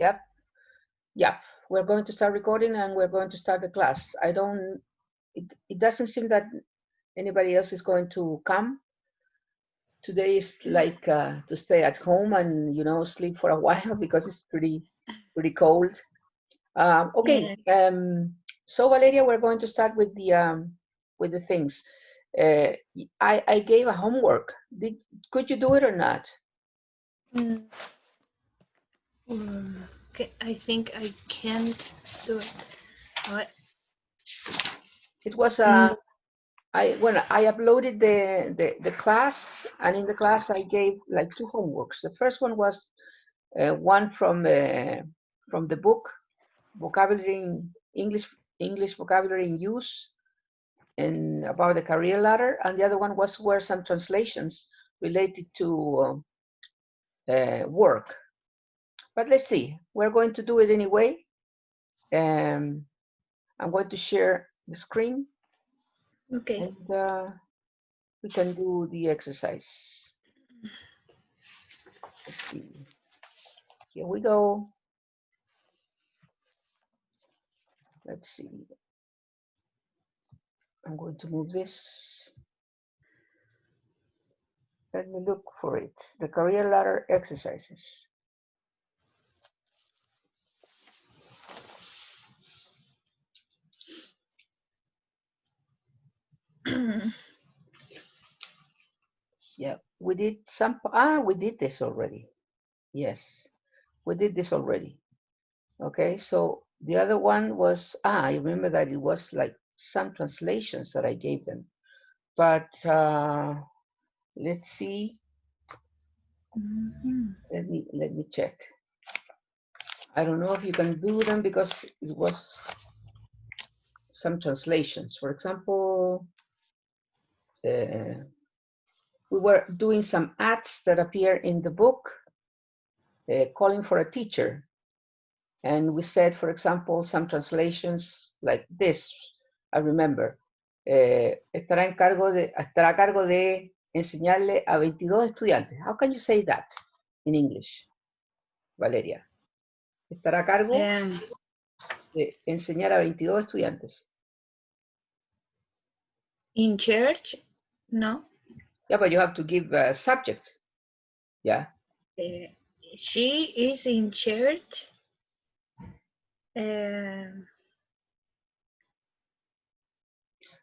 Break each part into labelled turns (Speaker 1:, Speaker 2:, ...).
Speaker 1: Yep. Yep. We're going to start recording and we're going to start the class. It doesn't seem that anybody else is going to come. Today is like to stay at home and, sleep for a while because it's pretty cold. Okay.
Speaker 2: Yeah.
Speaker 1: So Valeria, we're going to start with the things. I gave a homework. Could you do it or not?
Speaker 2: Mm. Okay, I think I can't do it. What?
Speaker 1: It was
Speaker 2: Mm.
Speaker 1: when I uploaded the class, and in the class I gave like two homeworks. The first one was one from the book, vocabulary in English vocabulary in use, and about the career ladder, and the other one were some translations related to work. But let's see, we're going to do it anyway. I'm going to share the screen,
Speaker 2: Okay.
Speaker 1: and we can do the exercise. Let's see. Here we go. Let's see. I'm going to move this. Let me look for it. The career ladder exercises. Yeah, we did we did this already. Yes, we did this already. Okay, so the other one was, I remember that it was like some translations that I gave them. But let's see. Let me check. I don't know if you can do them because it was some translations. For example, we were doing some ads that appear in the book calling for a teacher. And we said, for example, some translations like this, I remember, estará a cargo de enseñarle a 22 estudiantes. How can you say that in English, Valeria? Estará a cargo de enseñar a 22 estudiantes.
Speaker 2: In church? No.
Speaker 1: Yeah, but you have to give a subject. Yeah.
Speaker 2: She is in church.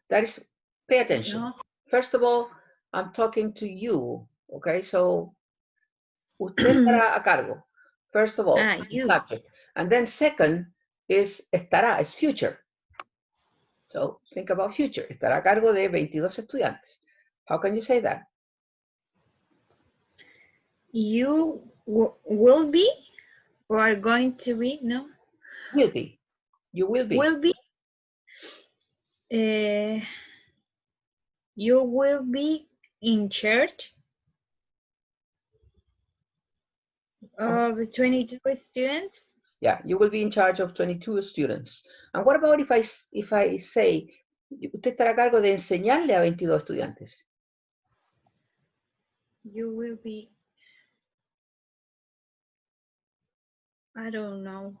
Speaker 2: That
Speaker 1: is, pay attention.
Speaker 2: no.
Speaker 1: First of all, I'm talking to you, okay? So, usted estará a cargo. First of all,
Speaker 2: You.
Speaker 1: subject. And then second is estará, is future. So, think about future. Estará a cargo de 22 estudiantes. How can you say that?
Speaker 2: You will be or are going to be? No.
Speaker 1: Will be. You will be.
Speaker 2: Will be. You will be in charge of 22 students.
Speaker 1: Yeah, you will be in charge of 22 students. And what about if I say, usted estará a cargo de enseñarle a 22 estudiantes?
Speaker 2: You will be, I don't know.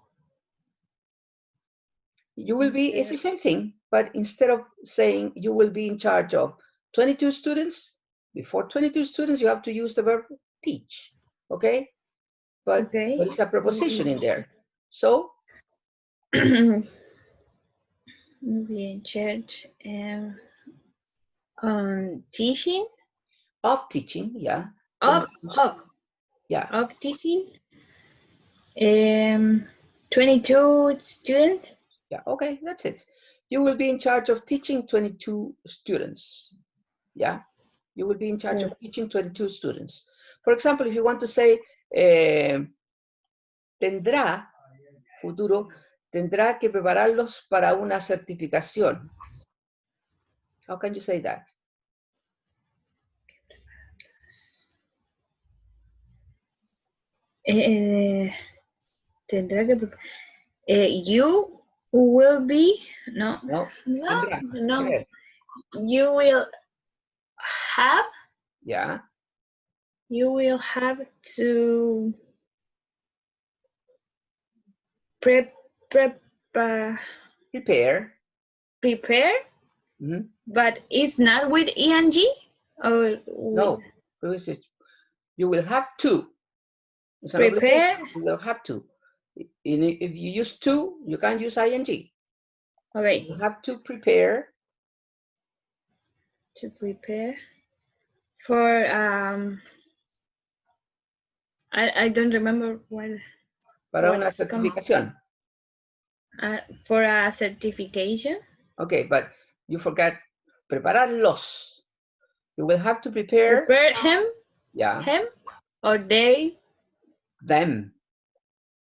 Speaker 1: You will be, it's the same thing, but instead of saying you will be in charge of 22 students, before 22 students, you have to use the verb teach, okay? But it's a preposition in there. So?
Speaker 2: Be in charge teaching?
Speaker 1: Of teaching, yeah.
Speaker 2: Yeah. Of teaching. 22 students.
Speaker 1: Yeah, okay, that's it. You will be in charge of teaching 22 students. Yeah, you will be in charge of teaching 22 students. For example, if you want to say, tendrá, futuro, tendrá que prepararlos para una certificación. How can you say that?
Speaker 2: Tendrá que you will be no. You will have.
Speaker 1: Yeah.
Speaker 2: You will have to
Speaker 1: Prepare.
Speaker 2: prepare,
Speaker 1: Mhm.
Speaker 2: but it's not with ing or
Speaker 1: No,
Speaker 2: with
Speaker 1: you will have to. It's an
Speaker 2: prepare.
Speaker 1: obligation. You will have to. If you use to, you can't use ing.
Speaker 2: Okay,
Speaker 1: You have to prepare.
Speaker 2: to prepare for I don't remember what.
Speaker 1: Para una
Speaker 2: What's come-
Speaker 1: certificación.
Speaker 2: For a certification.
Speaker 1: Okay, but you forgot prepararlos. You will have to prepare.
Speaker 2: Prepare him,
Speaker 1: Yeah.
Speaker 2: him, or they.
Speaker 1: Them.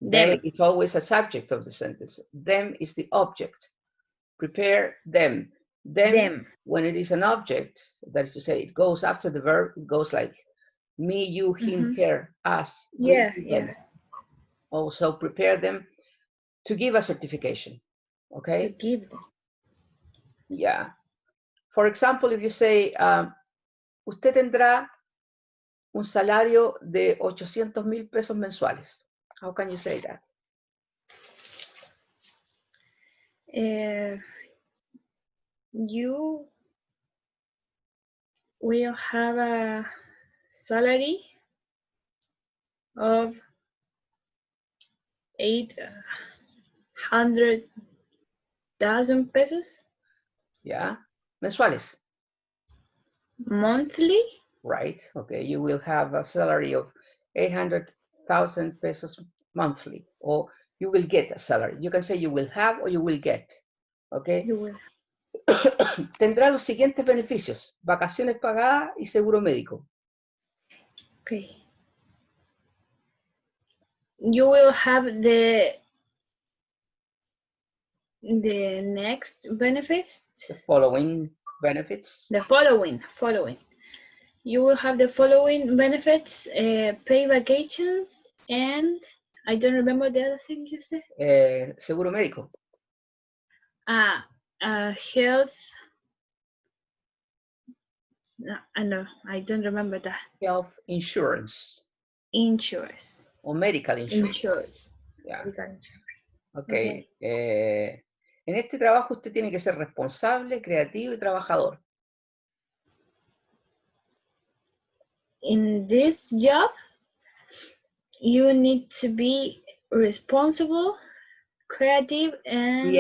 Speaker 1: They is always a subject of the sentence. Them is the object. Prepare them. Them. When it is an object, that is to say, it goes after the verb, it goes like me, you, him, her, us.
Speaker 2: Yeah,
Speaker 1: them.
Speaker 2: yeah.
Speaker 1: Also prepare them to give a certification. Okay?
Speaker 2: To give them.
Speaker 1: Yeah. For example, if you say, usted tendrá un salario de 800,000 pesos mensuales. How can you say that?
Speaker 2: You will have a salary of 800,000 pesos.
Speaker 1: Yeah. Mensuales.
Speaker 2: Monthly.
Speaker 1: Right. Okay. You will have a salary of 800,000 pesos monthly, or you will get a salary. You can say you will have or you will get. Okay.
Speaker 2: You will.
Speaker 1: Tendrá los siguientes beneficios: vacaciones pagadas y seguro médico.
Speaker 2: Okay. You will have the next benefits.
Speaker 1: The following benefits.
Speaker 2: The following. You will have the following benefits: pay vacations, and I don't remember the other thing you said.
Speaker 1: Seguro médico.
Speaker 2: Health. No, I don't remember that.
Speaker 1: Health insurance.
Speaker 2: Insurance.
Speaker 1: O medical insurance. Yeah. Okay. En este trabajo usted tiene que ser responsable, creativo y trabajador.
Speaker 2: In this job, you need to be responsible, creative, and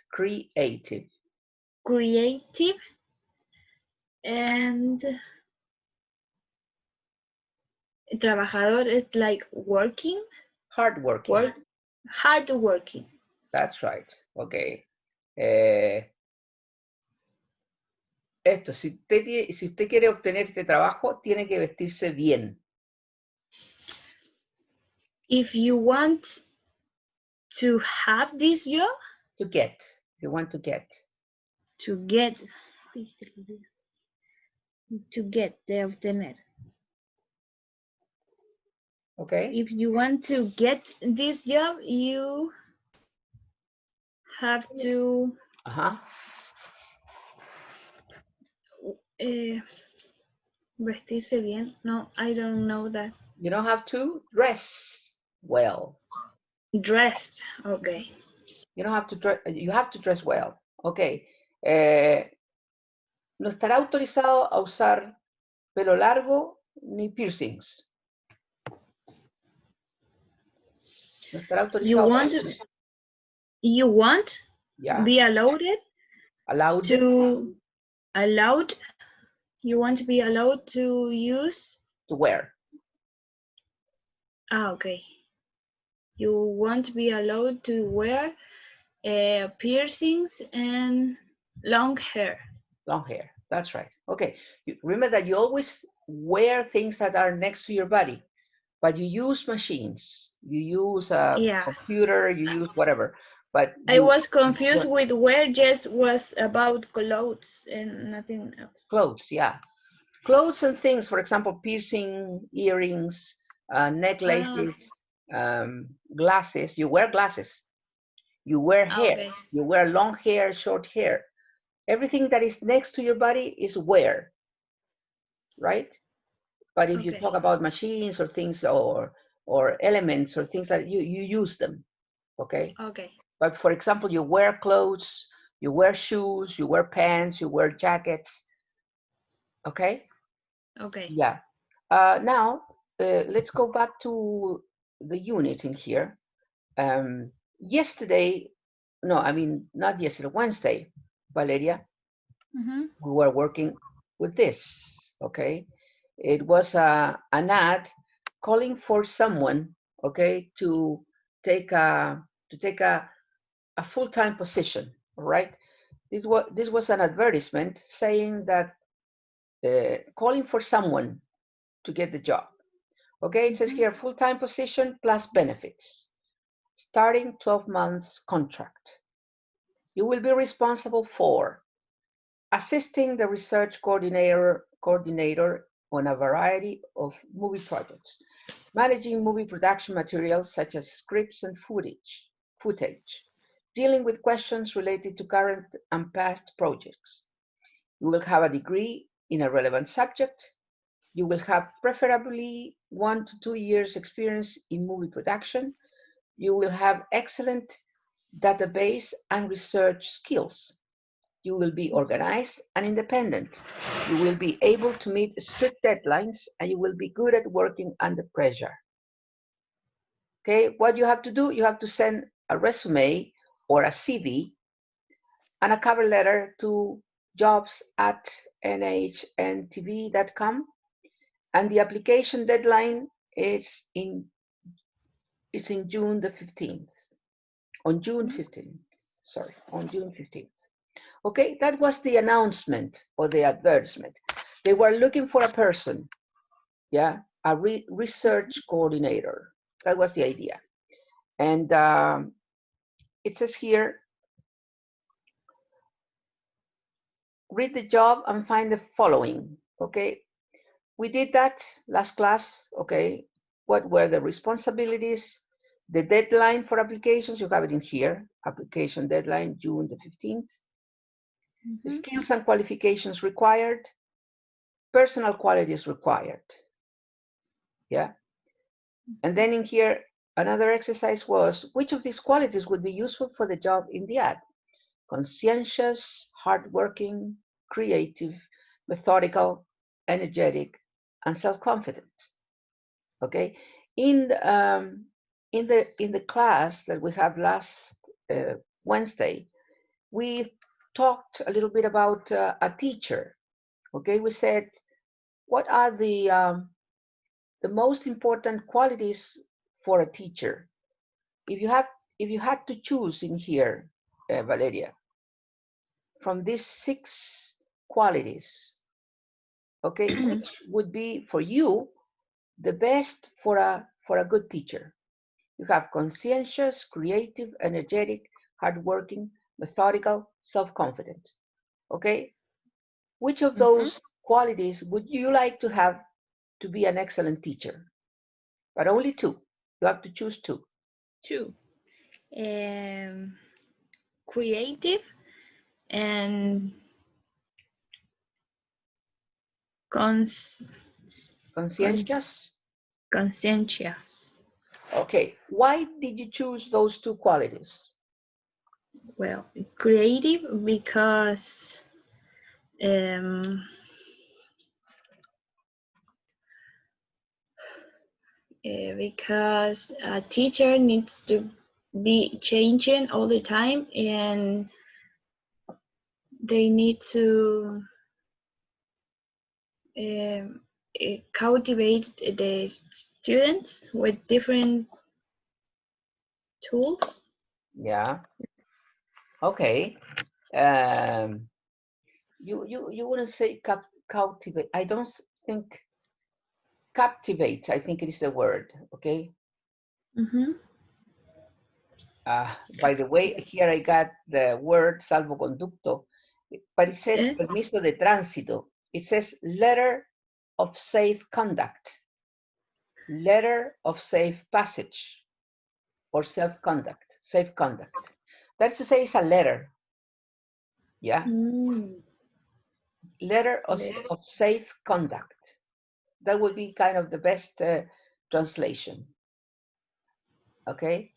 Speaker 1: creative,
Speaker 2: and trabajador is like working.
Speaker 1: Hardworking.
Speaker 2: Hardworking.
Speaker 1: That's right. Okay. Esto, si usted quiere obtener este trabajo, tiene que vestirse bien.
Speaker 2: If you want to have this job,
Speaker 1: to get, you want to get.
Speaker 2: To get the obtener.
Speaker 1: Okay.
Speaker 2: If you want to get this job, you have to vestirse bien. No, I don't know that.
Speaker 1: You don't have to dress well.
Speaker 2: Dressed, okay.
Speaker 1: You don't have to dress, you have to dress well. Okay. No estará autorizado a usar pelo largo ni piercings. No estará autorizado.
Speaker 2: You want
Speaker 1: yeah.
Speaker 2: Be allowed
Speaker 1: to
Speaker 2: you want to be allowed to use
Speaker 1: to wear.
Speaker 2: Okay. You want to be allowed to wear piercings and long hair.
Speaker 1: Long hair, that's right. Okay, remember that you always wear things that are next to your body, but you use machines. You use a computer, you use whatever. But
Speaker 2: I was confused with where just was about clothes and nothing else.
Speaker 1: Clothes, yeah. Clothes and things, for example, piercing, earrings, necklaces, glasses. You wear glasses. You wear hair. Okay. You wear long hair, short hair. Everything that is next to your body is wear, right? But if you talk about machines or things or elements or things like you use them. okay?
Speaker 2: Okay.
Speaker 1: But for example, you wear clothes, you wear shoes, you wear pants, you wear jackets, okay?
Speaker 2: Okay.
Speaker 1: Yeah. Now, let's go back to the unit in here. Yesterday, no, I mean, not yesterday, Wednesday, Valeria,
Speaker 2: Mm-hmm.
Speaker 1: we were working with this, okay? It was an ad calling for someone, okay, to take a full-time position, all right? This was an advertisement saying that calling for someone to get the job. Okay, it says here full-time position plus benefits, starting 12 months contract. You will be responsible for assisting the research coordinator on a variety of movie projects, managing movie production materials such as scripts and footage, dealing with questions related to current and past projects. You will have a degree in a relevant subject. You will have preferably 1 to 2 years experience in movie production. You will have excellent database and research skills. You will be organized and independent. You will be able to meet strict deadlines, and you will be good at working under pressure. Okay, what you have to do, you have to send a resume or a CV and a cover letter to jobs@nhnTV.com, and the application deadline is in June the 15th. On June 15th, sorry, on June 15th. Okay, that was the announcement or the advertisement. They were looking for a person, yeah, a research coordinator. That was the idea. And it says here, read the job and find the following, okay? We did that last class, okay? What were the responsibilities? The deadline for applications, you have it in here, application deadline, June the 15th. The skills and qualifications required, personal qualities required, yeah? And then in here, another exercise was, which of these qualities would be useful for the job in the ad? Conscientious, hardworking, creative, methodical, energetic, and self-confident. Okay, in the class that we have last Wednesday, we talked a little bit about a teacher. Okay, we said what are the most important qualities for a teacher. If you had to choose in here, Valeria, from these 6 qualities, okay, which would be for you the best for a good teacher? You have conscientious, creative, energetic, hardworking, methodical, self-confident. Okay, which of those qualities would you like to have to be an excellent teacher? But only 2. You have to choose 2.
Speaker 2: 2. Creative and
Speaker 1: Conscientious.
Speaker 2: conscientious.
Speaker 1: Okay, why did you choose those 2 qualities?
Speaker 2: Well, creative because a teacher needs to be changing all the time, and they need to cultivate the students with different tools.
Speaker 1: Yeah. Okay. You wouldn't say cultivate. I don't think captivate. I think it is the word. Okay. By the way, here I got the word salvoconducto, but it says permiso de tránsito. It says letter of safe conduct, letter of safe passage, or safe conduct. That's to say, it's a letter. Yeah. Letter of safe conduct. That would be kind of the best translation. Okay.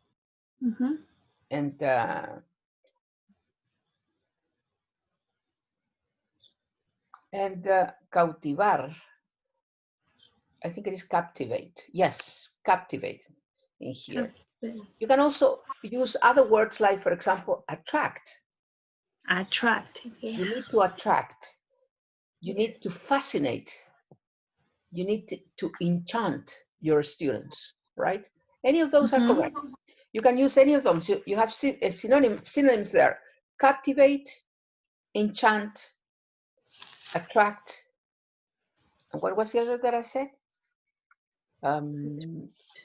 Speaker 1: cautivar, I think it is captivate. Yes, captivate in here. You can also use other words like, for example, attract.
Speaker 2: Attract. Yeah.
Speaker 1: You need to attract. You need to fascinate. You need to enchant your students, right? Any of those are correct. You can use any of them. So you have synonyms there. Captivate, enchant, attract. And what was the other that I said?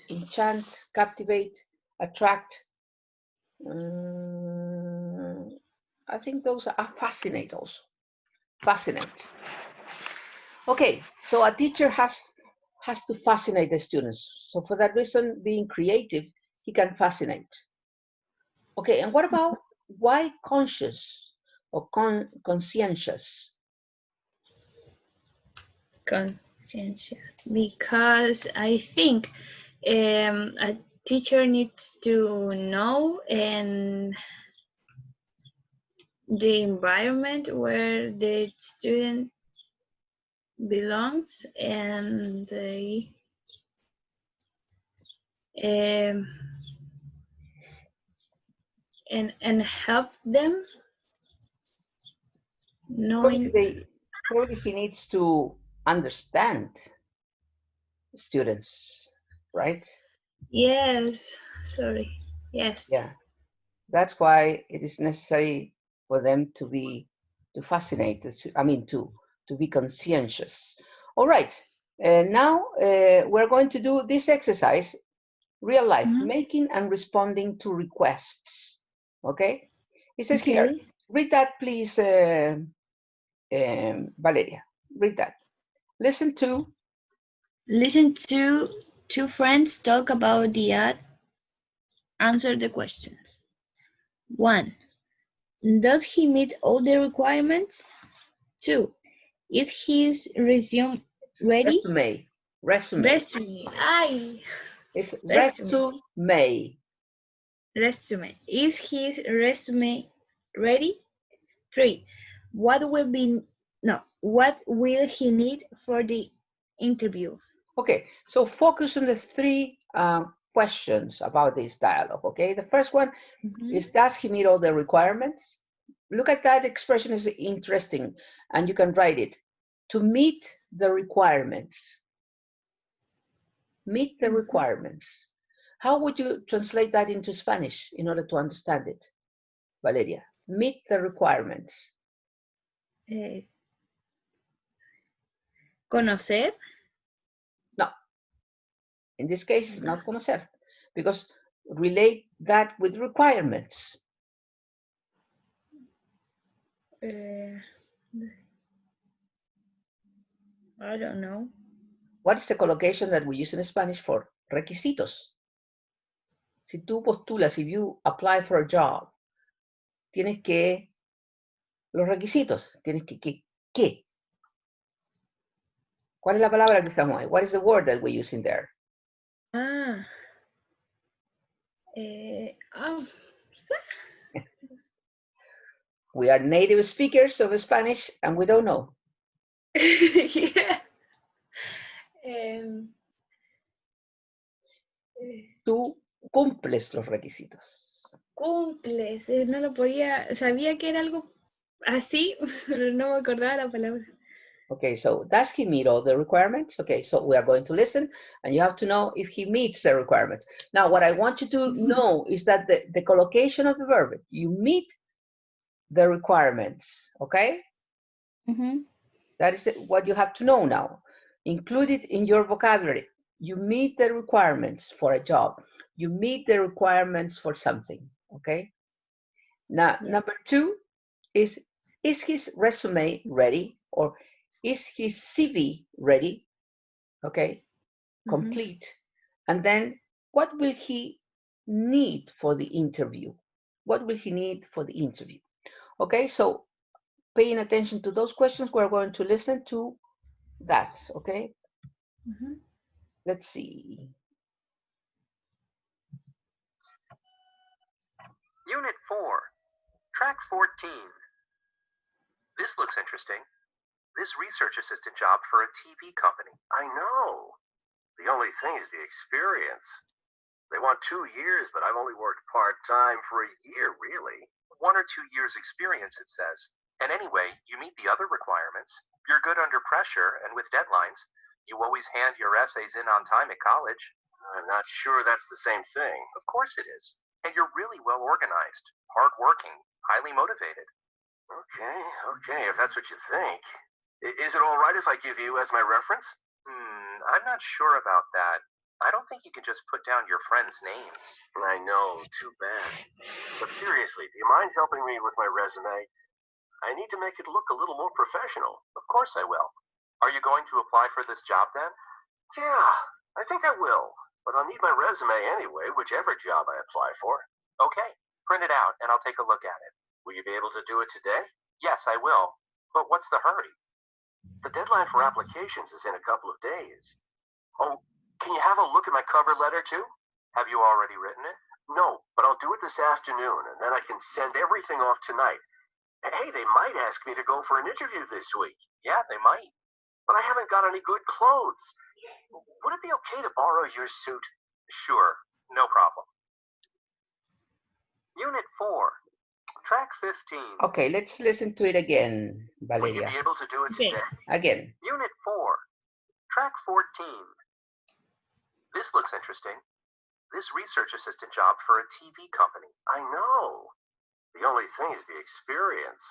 Speaker 1: Enchant, captivate, attract. I think those are fascinate also. Fascinate. Okay, so a teacher has to fascinate the students. So for that reason, being creative, he can fascinate. Okay, and what about why conscious or conscientious?
Speaker 2: Conscientious, because I think a teacher needs to know and the environment where the student belongs, and and help them knowing.
Speaker 1: Probably he needs to understand students, right?
Speaker 2: Yes, sorry. Yes.
Speaker 1: Yeah, that's why it is necessary for them to fascinate. I mean, to be conscientious. All right. Now we're going to do this exercise, real life, making and responding to requests. Okay. It says here. Read that, please, Valeria. Read that. Listen to
Speaker 2: two friends talk about the ad. Answer the questions. 1. Does he meet all the requirements? 2. Is his resume ready?
Speaker 1: Resume.
Speaker 2: Ay.
Speaker 1: It's resume.
Speaker 2: Resume. Is his resume ready? 3. What will he need for the interview?
Speaker 1: Okay, so focus on the 3 questions about this dialogue, okay? The first one is, does he meet all the requirements? Look at that expression, is interesting, and you can write it. To meet the requirements. Meet the requirements. How would you translate that into Spanish in order to understand it, Valeria? Meet the requirements.
Speaker 2: Conocer?
Speaker 1: No. In this case, it's not conocer, because relate that with requirements.
Speaker 2: I don't know.
Speaker 1: What is the collocation that we use in Spanish for requisitos? Si tú postulas, if you apply for a job, tienes que, los requisitos, tienes que, ¿qué? ¿Cuál es la palabra que usamos ahí? What is the word that we're using there? We are native speakers of Spanish and we don't know.
Speaker 2: Yeah.
Speaker 1: Tú cumples los requisitos.
Speaker 2: Cumples, no lo podía, sabía que era algo así, pero no me acordaba la palabra.
Speaker 1: Okay, so does he meet all the requirements? Okay, so we are going to listen and you have to know if he meets the requirements. Now, what I want you to know is that the collocation of the verb, you meet the requirements, okay? That is what you have to know now. Include it in your vocabulary. You meet the requirements for a job. You meet the requirements for something, okay? Now, number 2 is his resume ready, or is his CV ready? Okay, complete. And then what will he need for the interview? What will he need for the interview? Okay, so paying attention to those questions, we're going to listen to that, okay? Let's see.
Speaker 3: 4, Track 14. This looks interesting. This research assistant job for a TV company. I know. The only thing is the experience. They want 2 years, but I've only worked part-time for a year, really. 1 or 2 years experience, it says. And anyway, you meet the other requirements. You're good under pressure and with deadlines. You always hand your essays in on time at college. I'm not sure that's the same thing. Of course it is. And you're really well organized, hardworking, highly motivated. Okay, if that's what you think. Is it all right if I give you as my reference? I'm not sure about that. I don't think you can just put down your friends' names. I know, too bad. But seriously, do you mind helping me with my resume? I need to make it look a little more professional. Of course I will. Are you going to apply for this job then? Yeah, I think I will. But I'll need my resume anyway, whichever job I apply for. Okay, print it out and I'll take a look at it. Will you be able to do it today? Yes, I will. But what's the hurry? The deadline for applications is in a couple of days. Oh, can you have a look at my cover letter too? Have you already written it? No, but I'll do it this afternoon and then I can send everything off tonight. Hey, they might ask me to go for an interview this week. Yeah, they might. But I haven't got any good clothes. Would it be okay to borrow your suit? Sure, no problem. Unit 4, Track 15.
Speaker 1: Okay, let's listen to it again,
Speaker 3: Will you
Speaker 1: Valeria.
Speaker 3: be able to do it
Speaker 2: Okay.
Speaker 3: today?
Speaker 1: Again.
Speaker 3: Unit 4, Track 14. This looks interesting. This research assistant job for a TV company. I know. The only thing is the experience.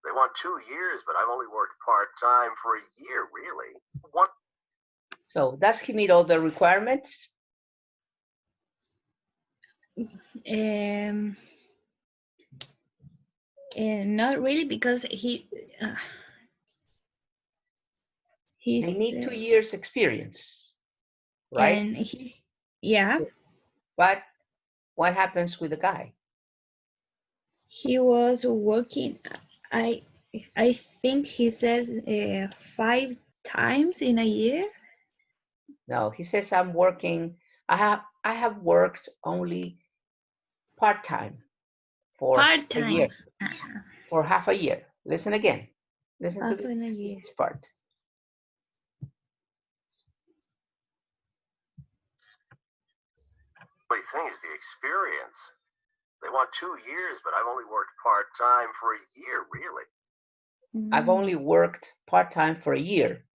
Speaker 3: They want 2 years, but I've only worked part-time for a year, really.
Speaker 1: So does he meet all the requirements?
Speaker 2: Not really, because he's
Speaker 1: They need 2 years experience, right?
Speaker 2: and yeah,
Speaker 1: But what happens with the guy?
Speaker 2: he was working. I think he says 5 times in a year.
Speaker 1: No, he says I'm working. I have worked only part-time for a year,
Speaker 2: Part-time.
Speaker 1: for half a year. Listen again. Listen to
Speaker 2: Half in a year.
Speaker 1: this part.
Speaker 3: The only thing is the experience. They want 2 years, but I've only worked part-time for a year, really.
Speaker 1: I've only worked part-time for a year,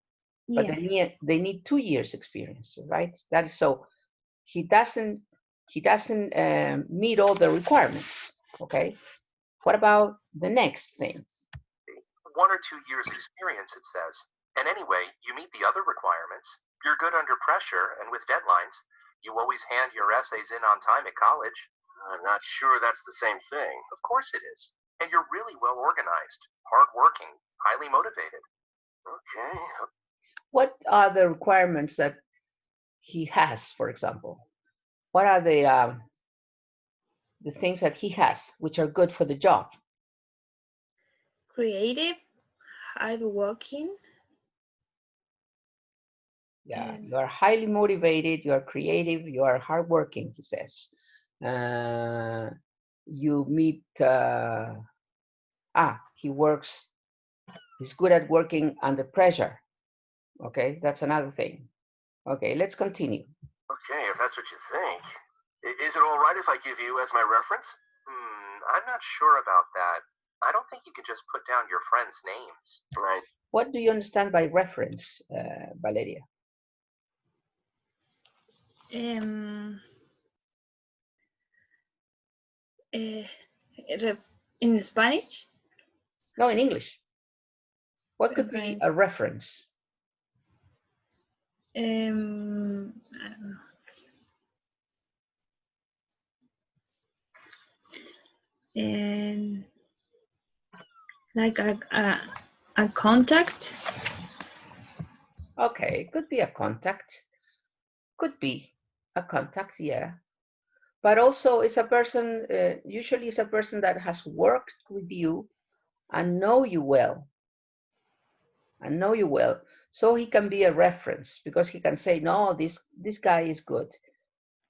Speaker 1: but
Speaker 2: Yeah.
Speaker 1: they need 2 years experience, right? That is so. He doesn't meet all the requirements. Okay. What about the next thing?
Speaker 3: 1 or 2 years experience, it says. And anyway, you meet the other requirements. You're good under pressure and with deadlines. You always hand your essays in on time at college. I'm not sure that's the same thing. Of course it is. And you're really well organized, hardworking, highly motivated. Okay.
Speaker 1: What are the requirements that he has, for example? What are the things that he has which are good for the job?
Speaker 2: Creative, hardworking.
Speaker 1: Yeah, you are highly motivated, you are creative, you are hardworking, he says. You meet, he's good at working under pressure. Okay, that's another thing. Okay, let's continue.
Speaker 3: Okay, if that's what you think. Is it all right if I give you as my reference? I'm not sure about that. I don't think you can just put down your friends' names. Right.
Speaker 1: What do you understand by reference, Valeria?
Speaker 2: In Spanish?
Speaker 1: No, in English. What could be a reference?
Speaker 2: I don't know. And like a contact.
Speaker 1: Okay, could be a contact. Could be a contact, yeah. But also it's a person, usually it's a person that has worked with you and know you well. So he can be a reference because he can say, no, this guy is good.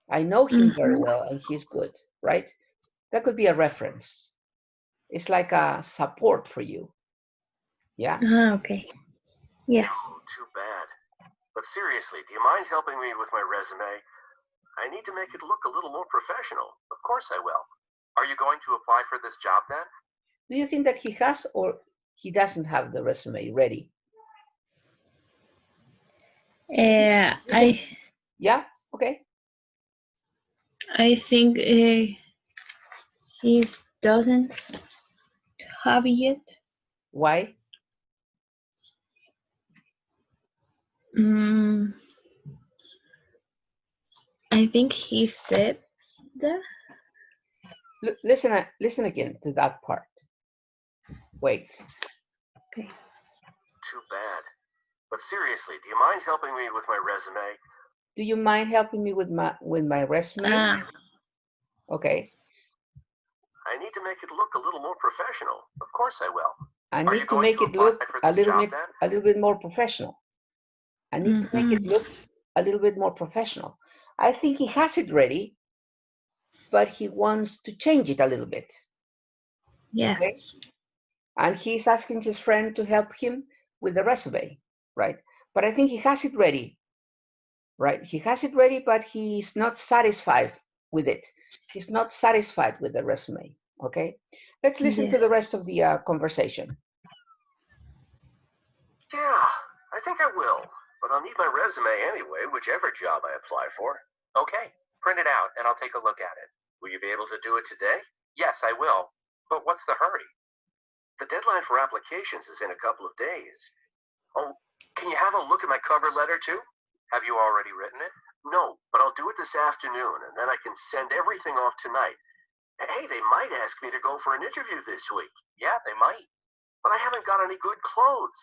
Speaker 1: I know him very well and he's good, right? That could be a reference. It's like a support for you. Yeah.
Speaker 2: Okay. Yes.
Speaker 3: Oh, too bad. But seriously, do you mind helping me with my resume? I need to make it look a little more professional. Of course I will. Are you going to apply for this job then?
Speaker 1: Do you think that he has or he doesn't have the resume ready? Yeah. Okay.
Speaker 2: I think he doesn't have it yet.
Speaker 1: Why?
Speaker 2: I think he said that.
Speaker 1: Listen again to that part. Wait.
Speaker 2: Okay.
Speaker 3: Too bad. But seriously, do you mind helping me with my resume?
Speaker 1: Do you mind helping me with my resume? Okay.
Speaker 3: I need to make it look a little more professional. Of course I will.
Speaker 1: I
Speaker 3: Are you
Speaker 1: need to
Speaker 3: going
Speaker 1: make
Speaker 3: to
Speaker 1: it
Speaker 3: apply
Speaker 1: look
Speaker 3: for
Speaker 1: a
Speaker 3: this
Speaker 1: little
Speaker 3: job
Speaker 1: bit
Speaker 3: then?
Speaker 1: a little bit more professional. I need to make it look a little bit more professional. I think he has it ready, but he wants to change it a little bit.
Speaker 2: Yes.
Speaker 1: Okay? And he's asking his friend to help him with the resume, right? But I think he has it ready, right? He has it ready, but he's not satisfied with it. He's not satisfied with the resume, okay? Let's listen to the rest of the conversation.
Speaker 3: Yeah, I think I will. But I'll need my resume anyway, whichever job I apply for. Okay, print it out and I'll take a look at it. Will you be able to do it today? Yes, I will. But what's the hurry? The deadline for applications is in a couple of days. Oh, can you have a look at my cover letter too? Have you already written it? No, but I'll do it this afternoon and then I can send everything off tonight. Hey, they might ask me to go for an interview this week. Yeah, they might. But I haven't got any good clothes.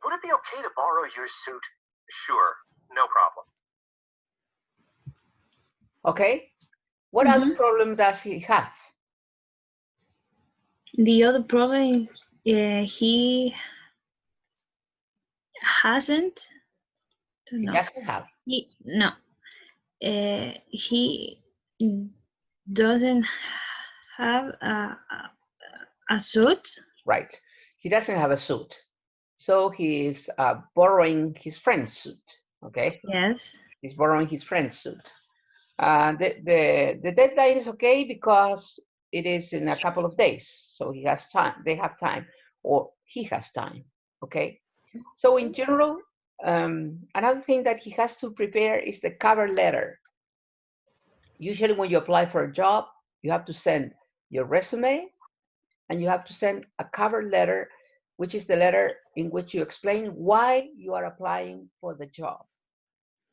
Speaker 3: Would it be okay to borrow your suit? Sure, no problem.
Speaker 1: Okay. What other problem does he have?
Speaker 2: The other problem, he hasn't.
Speaker 1: He doesn't have.
Speaker 2: He doesn't have a suit.
Speaker 1: Right. He doesn't have a suit. So he is borrowing his friend's suit. Okay.
Speaker 2: Yes.
Speaker 1: He's borrowing his friend's suit. The deadline is okay because it is in a couple of days. So he has time. They have time, or he has time. Okay. So in general, another thing that he has to prepare is the cover letter. Usually when you apply for a job, you have to send your resume and you have to send a cover letter, which is the letter in which you explain why you are applying for the job.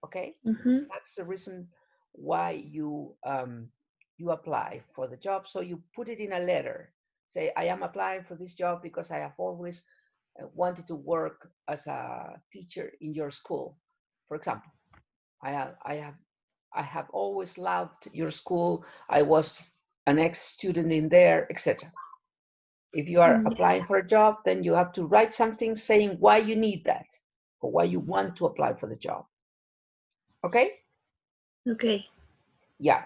Speaker 1: Okay? That's the reason why you apply for the job. So you put it in a letter. Say, I am applying for this job because I have always wanted to work as a teacher in your school. For example, I have always loved your school. I was an ex-student in there, etc. If you are applying for a job, then you have to write something saying why you need that or why you want to apply for the job. Okay?
Speaker 2: Okay.
Speaker 1: Yeah.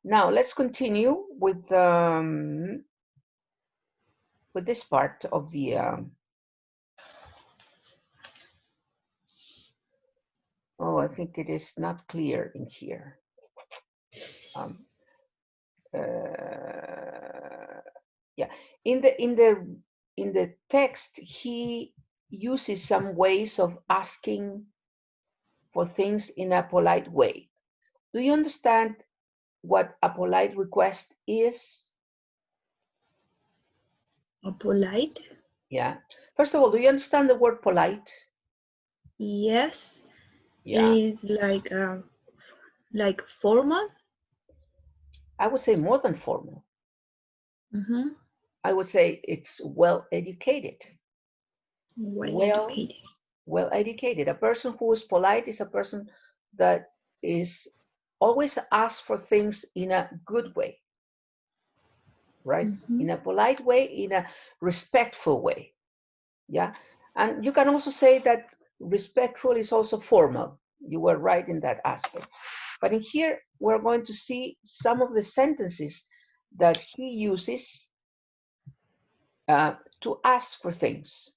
Speaker 1: Now let's continue with this part of the oh, I think it is not clear in here. Yeah, in the text, he uses some ways of asking for things in a polite way. Do you understand what a polite request is?
Speaker 2: A polite?
Speaker 1: Yeah. First of all, do you understand the word polite?
Speaker 2: Yes.
Speaker 1: Yeah.
Speaker 2: It's like formal?
Speaker 1: I would say more than formal. I would say it's well educated. Well educated. A person who is polite is a person that is always asks for things in a good way, right? In a polite way, in a respectful way. Yeah. And you can also say that respectful is also formal. You were right in that aspect. But in here, we're going to see some of the sentences that he uses to ask for things.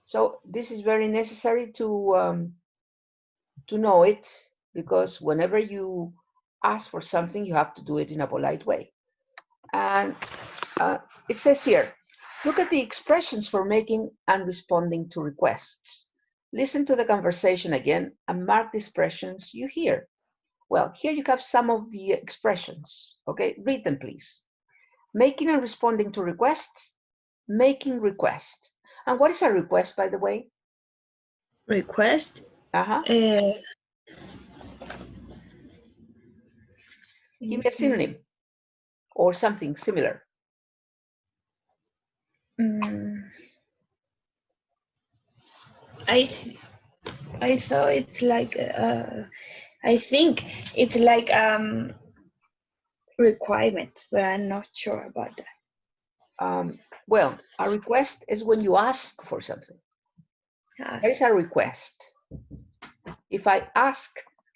Speaker 1: So this is very necessary to know it, because whenever you ask for something, you have to do it in a polite way. And it says here, look at the expressions for making and responding to requests. Listen to the conversation again and mark the expressions you hear. Well, here you have some of the expressions, okay? Read them, please. Making and responding to requests, making request. And what is a request, by the way?
Speaker 2: Request.
Speaker 1: Uh-huh. Give me a synonym or something similar.
Speaker 2: I thought it's like I think it's like requirement, but I'm not sure about that.
Speaker 1: Well, a request is when you ask for something.
Speaker 2: Yes.
Speaker 1: There is a request. If I ask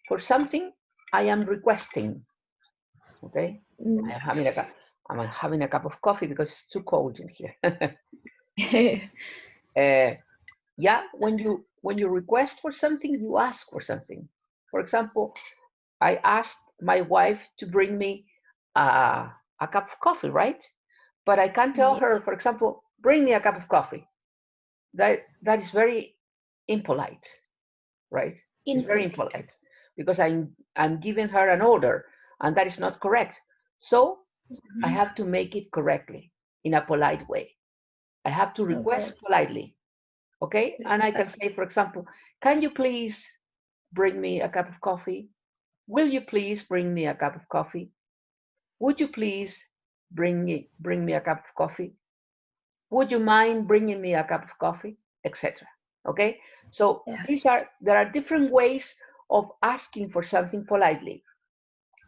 Speaker 1: for something, I am requesting. Okay. I'm having a cup of coffee because it's too cold in here. Yeah, when you request for something, you ask for something. For example, I asked my wife to bring me a cup of coffee, right? But I can't tell her, for example, bring me a cup of coffee. That is very impolite, right? It's very impolite because I'm giving her an order, and that is not correct. So I have to make it correctly in a polite way. I have to request politely, okay? And I can say, for example, can you please bring me a cup of coffee? Will you please bring me a cup of coffee? Would you please bring me a cup of coffee? Would you mind bringing me a cup of coffee? Etc. Okay? So there are different ways of asking for something politely,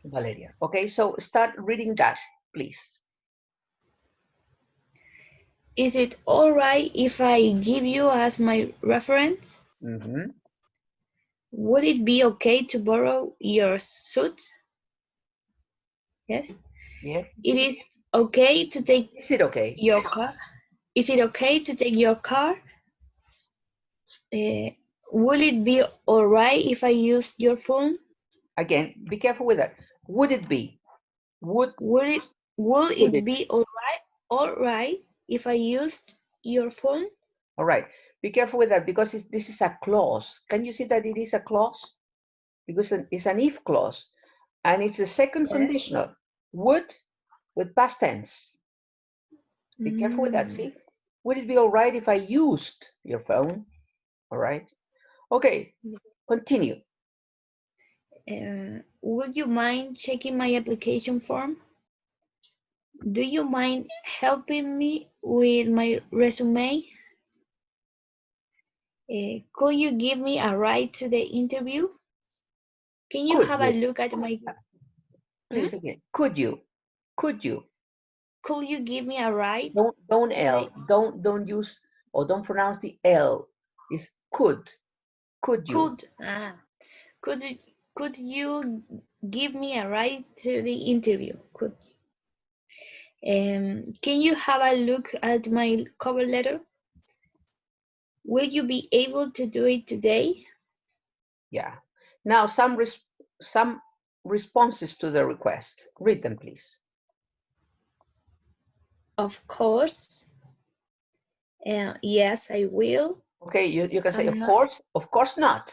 Speaker 1: Valeria. Okay, so start reading that, please.
Speaker 2: Is it all right if I give you as my reference?
Speaker 1: Mm-hmm.
Speaker 2: Would it be okay to borrow your suit? Yes.
Speaker 1: Yes.
Speaker 2: It is okay to take.
Speaker 1: Is it okay?
Speaker 2: Your car? Is it okay to take your car? Will it be all right if I use your phone?
Speaker 1: Again, be careful with that. Would it be? Will
Speaker 2: it be all right if I used your phone?
Speaker 1: All right. Be careful with that because this is a clause. Can you see that it is a clause? Because it's an if clause, and it's a second conditional. Would with past tense. Be careful with that. See, would it be all right if I used your phone? All right. Okay. Continue.
Speaker 2: Would you mind checking my application form? Do you mind helping me with my resume? Could you give me a ride to the interview? Can you have a look at my...
Speaker 1: Please again. Could you? Could you?
Speaker 2: Could you give me a ride?
Speaker 1: Don't L. Don't use or don't pronounce the L. It's could. Could you?
Speaker 2: Could you give me a ride to the interview? Could you? Can you have a look at my cover letter? Will you be able to do it today?
Speaker 1: Yeah. Now some responses to the request. Read them, please.
Speaker 2: Of course. Yes, I will.
Speaker 1: Okay, you can say, of course not.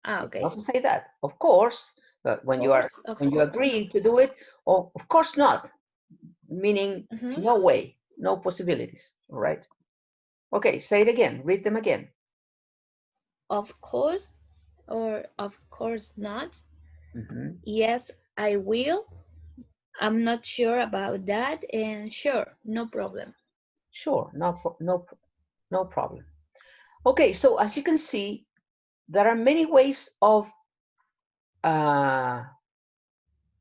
Speaker 2: Okay.
Speaker 1: You can also say that, of course, but when you agree to do it, or of course not, meaning no way, no possibilities. All right. Okay, say it again. Read them again.
Speaker 2: Of course, or of course not. Yes, I will. I'm not sure about that, and sure, no problem.
Speaker 1: Sure, no problem. Okay, so as you can see, there are many ways of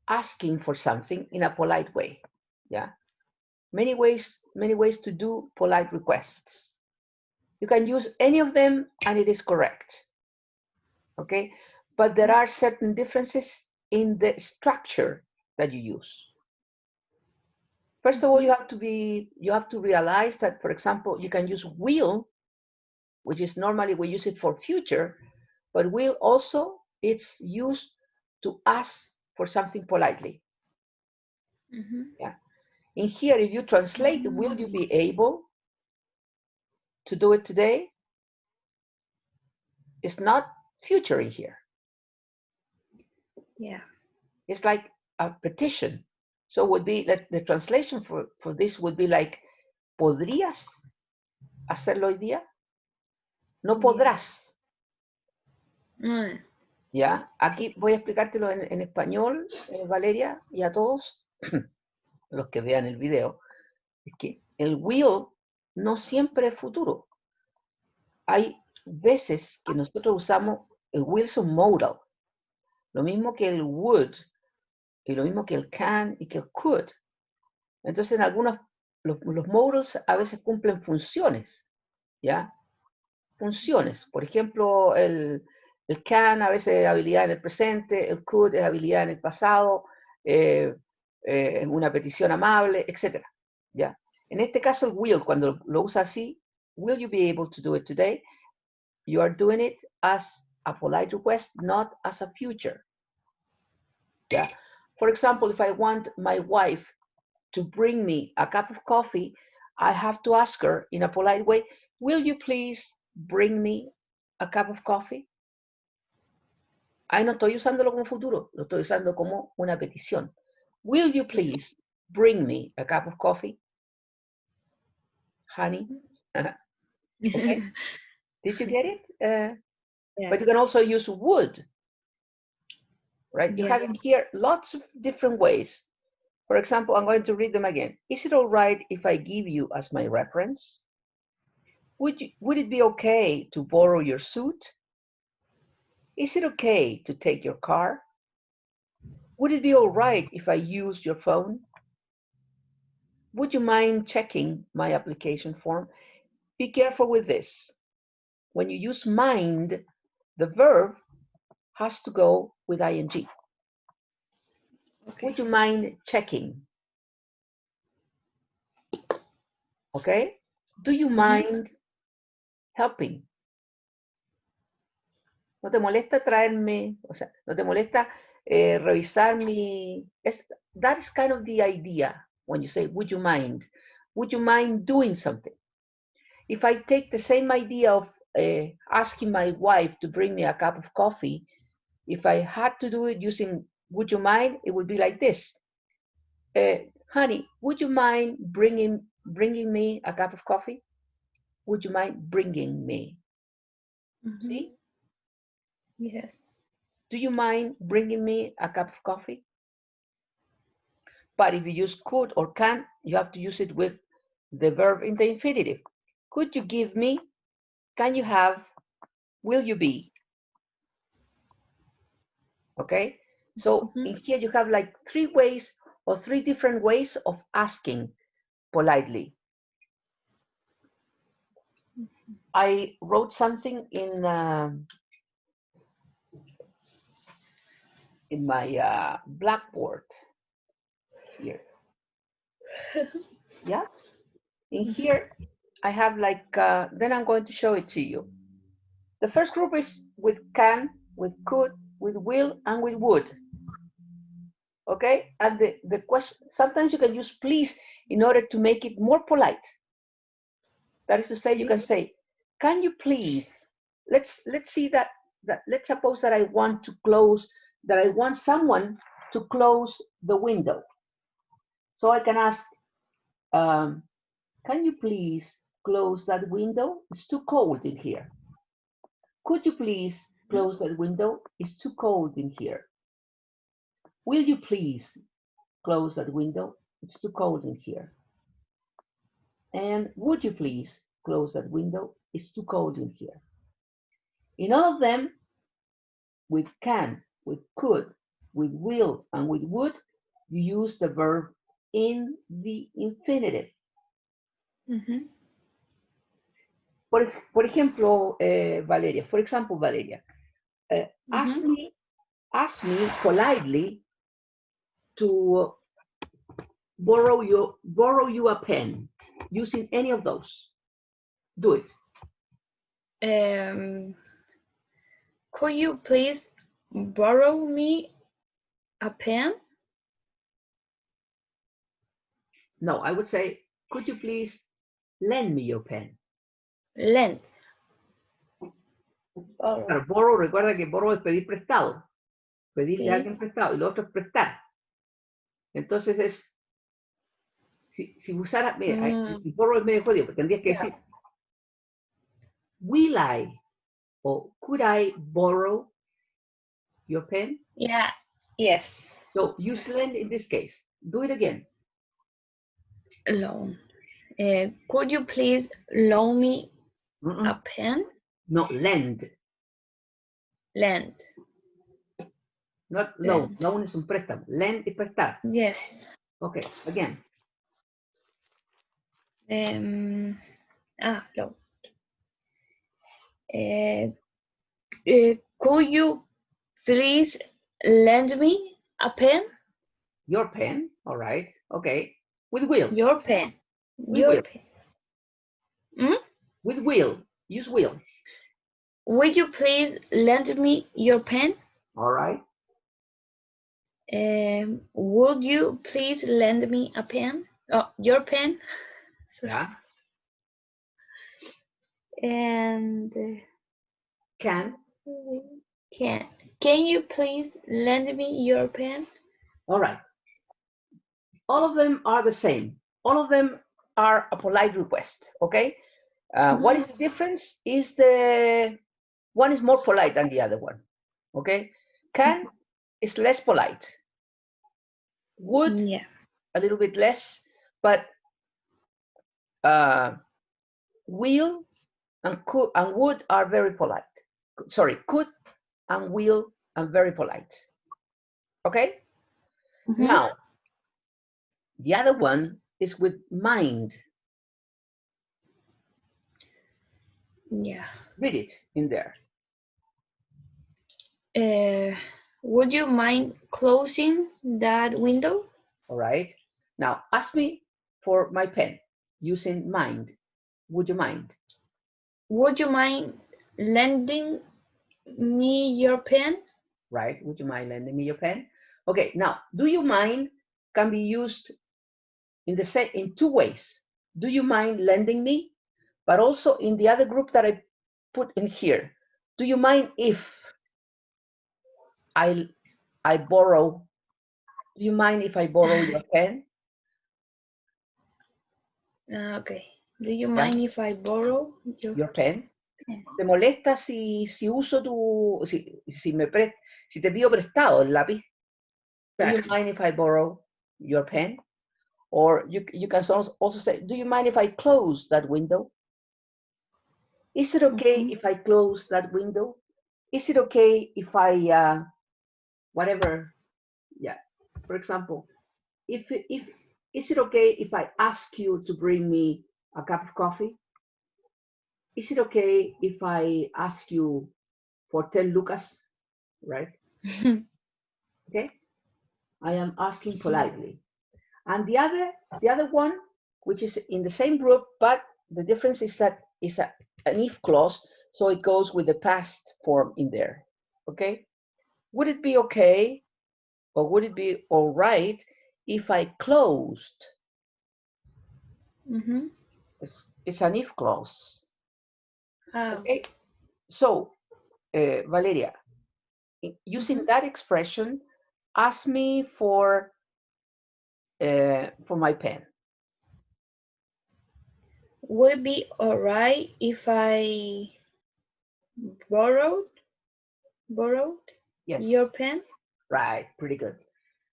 Speaker 1: asking for something in a polite way. Yeah, many ways to do polite requests. You can use any of them and it is correct. Okay, but there are certain differences in the structure that you use. First of all, you have to realize that, for example, you can use will, which is normally we use it for future, but will also it's used to ask for something politely. Yeah. In here, if you translate, will you be able to do it today? It's not future in here.
Speaker 2: Yeah.
Speaker 1: It's like a petition. So it would be that the translation for this would be like, ¿podrías hacerlo hoy día? No podrás. ¿Ya? Aquí voy a explicártelo en español, Valeria, y a todos los que vean el video. Es que el will no siempre es futuro. Hay veces que nosotros usamos el will es un modal. Lo mismo que el would, y lo mismo que el can y que el could. Entonces, en algunos, los modals a veces cumplen funciones, ¿ya? Funciones. Por ejemplo, el can a veces es habilidad en el presente, el could es habilidad en el pasado, una petición amable, etc. ¿Ya? En este caso, el will, cuando lo usa así, will you be able to do it today? You are doing it as a polite request, not as a future. Yeah. For example, if I want my wife to bring me a cup of coffee, I have to ask her in a polite way, will you please bring me a cup of coffee? Ahí no estoy usándolo como futuro, lo estoy usando como una petición. Will you please bring me a cup of coffee? Honey? Okay. Did you get it?
Speaker 2: Yeah.
Speaker 1: But you can also use would. Right? You have in here lots of different ways. For example, I'm going to read them again. Is it all right if I give you as my reference? Would it be okay to borrow your suit? Is it okay to take your car? Would it be all right if I use your phone? Would you mind checking my application form? Be careful with this. When you use mind, the verb has to go with ing. Okay. Would you mind checking? Okay. Do you mind helping? ¿No te molesta traerme, o sea, no te molesta revisar mi... That's kind of the idea when you say, would you mind? Would you mind doing something? If I take the same idea of asking my wife to bring me a cup of coffee, if I had to do it using would you mind, it would be like this. Honey, would you mind bringing me a cup of coffee? Would you mind bringing me? See?
Speaker 2: Yes.
Speaker 1: Do you mind bringing me a cup of coffee? But if you use could or can, you have to use it with the verb in the infinitive. Could you give me? Can you have? Will you be? Okay? So in here you have like three ways or three different ways of asking politely. I wrote something in my blackboard here. Yeah. In here, I have like, then I'm going to show it to you. The first group is with can, with could, with will, and with would. Okay. And the question, sometimes you can use please in order to make it more polite. That is to say, you can say, can you please, let's see that let's suppose that I want to close, that I want someone to close the window. So I can ask, can you please close that window? It's too cold in here. Could you please close that window? It's too cold in here. Will you please close that window? It's too cold in here. And would you please close that window? It's too cold in here. In all of them, with can, with could, with will, and with would, you use the verb in the infinitive. Por ejemplo, Valeria, for example, Valeria, ask me politely to borrow you a pen using any of those? Do it.
Speaker 2: Could you please borrow me a pen?
Speaker 1: No, I would say, could you please lend me your pen?
Speaker 2: Lend.
Speaker 1: Claro, borrow, recuerda que borrow es pedir prestado. Pedirle a
Speaker 2: Sí.
Speaker 1: alguien prestado y lo otro es prestar. Entonces es, si usara, mira, el borrow es medio jodido, pero tendrías que decir, will I or could I borrow your pen?
Speaker 2: Yeah. Yes.
Speaker 1: So use lend in this case. Do it again.
Speaker 2: Loan. Could you please loan me a pen?
Speaker 1: No, lend.
Speaker 2: Lend.
Speaker 1: Not loan. Loan es un préstamo. Lend es prestar.
Speaker 2: Yes.
Speaker 1: Okay, again.
Speaker 2: Loan. Could you please lend me a pen?
Speaker 1: Your pen, all right. Okay. With will.
Speaker 2: Your pen.
Speaker 1: With
Speaker 2: Your
Speaker 1: will.
Speaker 2: pen.
Speaker 1: With will. Use will.
Speaker 2: Would you please lend me your pen?
Speaker 1: All right.
Speaker 2: Would you please lend me a pen? Oh, your pen. Sorry.
Speaker 1: Yeah.
Speaker 2: And
Speaker 1: Can.
Speaker 2: can you please lend me your pen?
Speaker 1: All right. All of them are the same. All of them are a polite request. Okay. What is the difference? Is the one is more polite than the other one. Okay. Can is less polite. Would,
Speaker 2: Yeah.
Speaker 1: a little bit less, but will and could and would are very polite. Sorry, could and will and very polite. Okay. Now, the other one is with mind.
Speaker 2: Yeah.
Speaker 1: Read it in there.
Speaker 2: Would you mind closing that window?
Speaker 1: All right. Now, ask me for my pen using mind. Would you mind?
Speaker 2: Would you mind lending me your pen?
Speaker 1: Right. Would you mind lending me your pen? Okay. Now, do you mind can be used in two ways. Do you mind lending me? But also in the other group that I put in here. Do you mind if I borrow? Do you mind if I borrow your pen?
Speaker 2: Okay. Do you mind if I borrow
Speaker 1: your pen? ¿Te molesta si uso tu, si te pido prestado el lápiz? Do you mind if I borrow your pen? Or you can also say, do you mind if I close that window? Is it okay if I close that window? Is it okay if I, whatever, yeah. For example, is it okay if I ask you to bring me a cup of coffee? Is it okay if I ask you for 10 lucas, right? Okay, I am asking politely. And the other one, which is in the same group, but the difference is that it's an if clause, so it goes with the past form in there. Okay, would it be okay, or would it be all right if I closed? It's an if clause. Okay, so Valeria, using that expression, ask me for my pen.
Speaker 2: Would it be all right if I borrowed
Speaker 1: Yes.
Speaker 2: your pen?
Speaker 1: Right, pretty good.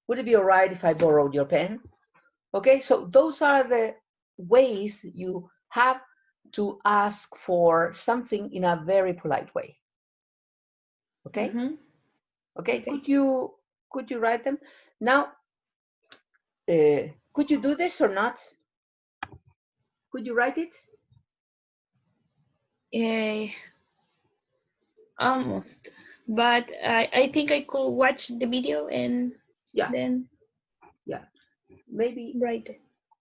Speaker 1: Would it be all right if I borrowed your pen? Okay, so those are the ways you have to ask for something in a very polite way. Okay? Okay, could you write them? Now, could you do this or not? Could you write it?
Speaker 2: Almost, but I think I could watch the video and
Speaker 1: yeah.
Speaker 2: then.
Speaker 1: Yeah. maybe
Speaker 2: Right.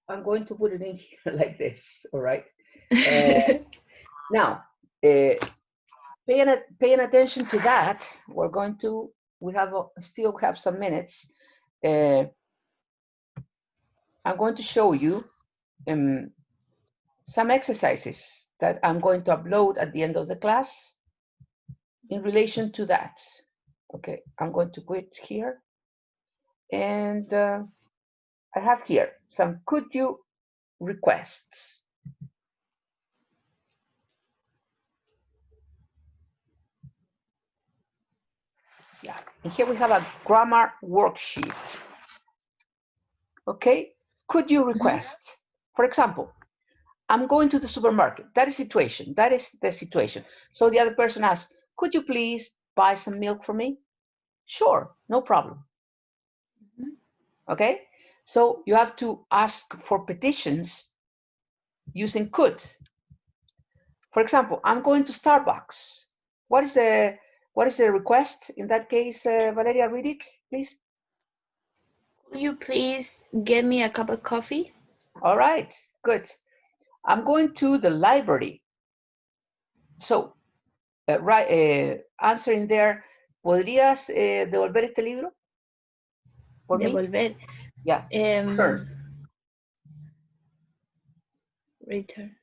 Speaker 1: I'm going to put it in here like this, all right? Now, paying attention to that, still have some minutes. I'm going to show you some exercises that I'm going to upload at the end of the class in relation to that. Okay, I'm going to quit here. And I have here some could you requests. Yeah, and here we have a grammar worksheet. Okay, could you request? For example, I'm going to the supermarket. That is the situation. So the other person asks, could you please buy some milk for me? Sure, no problem. Okay, so you have to ask for petitions using could. For example, I'm going to Starbucks. What is the request in that case, Valeria? Read it, please.
Speaker 2: Will you please get me a cup of coffee?
Speaker 1: All right, good. I'm going to the library. So, answering there, ¿podrías devolver este libro? ¿Por mí?
Speaker 2: Devolver.
Speaker 1: Yeah.
Speaker 2: Return.